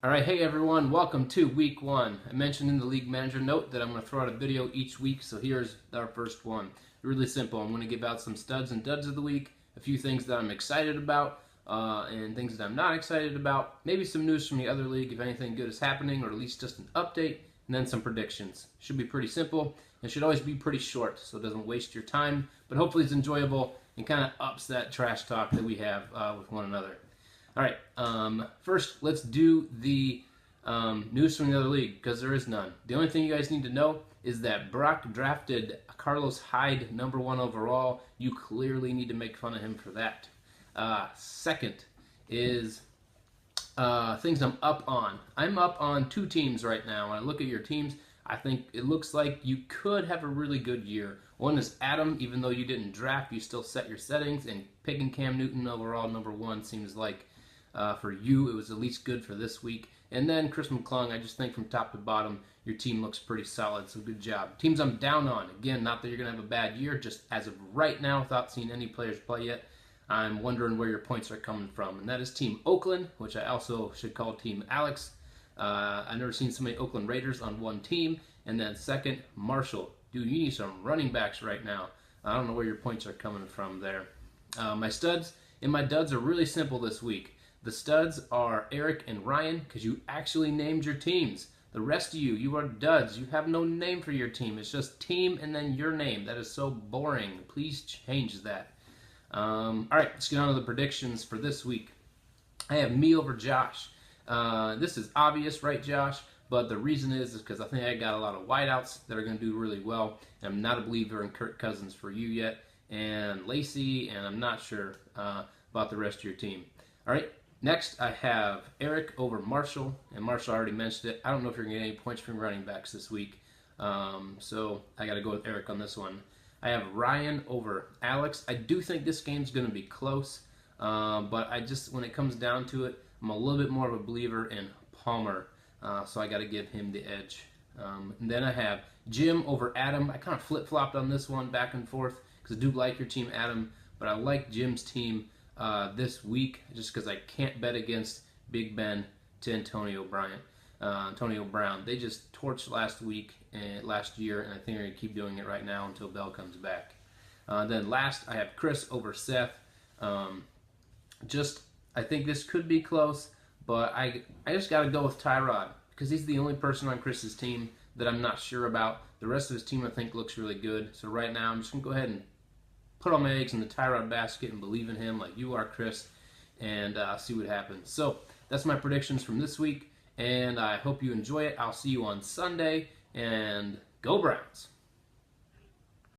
All right, hey everyone, welcome to week one. I mentioned in the league manager note that I'm going to throw out a video each week, so here's our first one. Really simple. I'm going to give out some studs and duds of the week, a few things that I'm excited about, and things that I'm not excited about, maybe some news from the other league if anything good is happening, or at least just an update, and then some predictions. Should be pretty simple, and should always be pretty short, so it doesn't waste your time, but hopefully it's enjoyable and kind of ups that trash talk that we have with one another. All right, first let's do the news from the other league, because there is none. The only thing you guys need to know is that Brock drafted Carlos Hyde #1 overall. You clearly need to make fun of him for that. Second is things I'm up on. I'm up on two teams right now. When I look at your teams, I think it looks like you could have a really good year. One is Adam. Even though you didn't draft, you still set your settings, and picking Cam Newton overall #1 seems like for you, it was at least good for this week. And then Chris McClung, I just think from top to bottom, your team looks pretty solid, so good job. Teams I'm down on, again, not that you're going to have a bad year, just as of right now, without seeing any players play yet, I'm wondering where your points are coming from. And that is Team Oakland, which I also should call Team Alex. I've never seen so many Oakland Raiders on one team. And then second, Marshall. Dude, you need some running backs right now. I don't know where your points are coming from there. My studs and my duds are really simple this week. The studs are Eric and Ryan, because you actually named your teams. The rest of you, you are duds. You have no name for your team. It's just team and then your name. That is so boring. Please change that. All right, let's get on to the predictions for this week. I have me over Josh. This is obvious, right, Josh? But the reason is because I think I got a lot of wideouts that are going to do really well. I'm not a believer in Kirk Cousins for you yet, and Lacey, and I'm not sure about the rest of your team. All right. Next, I have Eric over Marshall, and Marshall already mentioned it. I don't know if you're going to get any points from running backs this week, so I got to go with Eric on this one. I have Ryan over Alex. I do think this game's going to be close, but when it comes down to it, I'm a little bit more of a believer in Palmer, so I got to give him the edge. And then I have Jim over Adam. I kind of flip-flopped on this one back and forth because I do like your team, Adam, but I like Jim's team this week, just because I can't bet against Big Ben to Antonio Brown. They just torched last year, and I think they're going to keep doing it right now until Bell comes back. Then last, I have Chris over Seth. I think this could be close, but I just got to go with Tyrod, because he's the only person on Chris's team that I'm not sure about. The rest of his team I think looks really good. So right now I'm just going to go ahead and put all my eggs in the Tyrod basket and believe in him like you are, Chris, and see what happens. So that's my predictions from this week, and I hope you enjoy it. I'll see you on Sunday, and go Browns!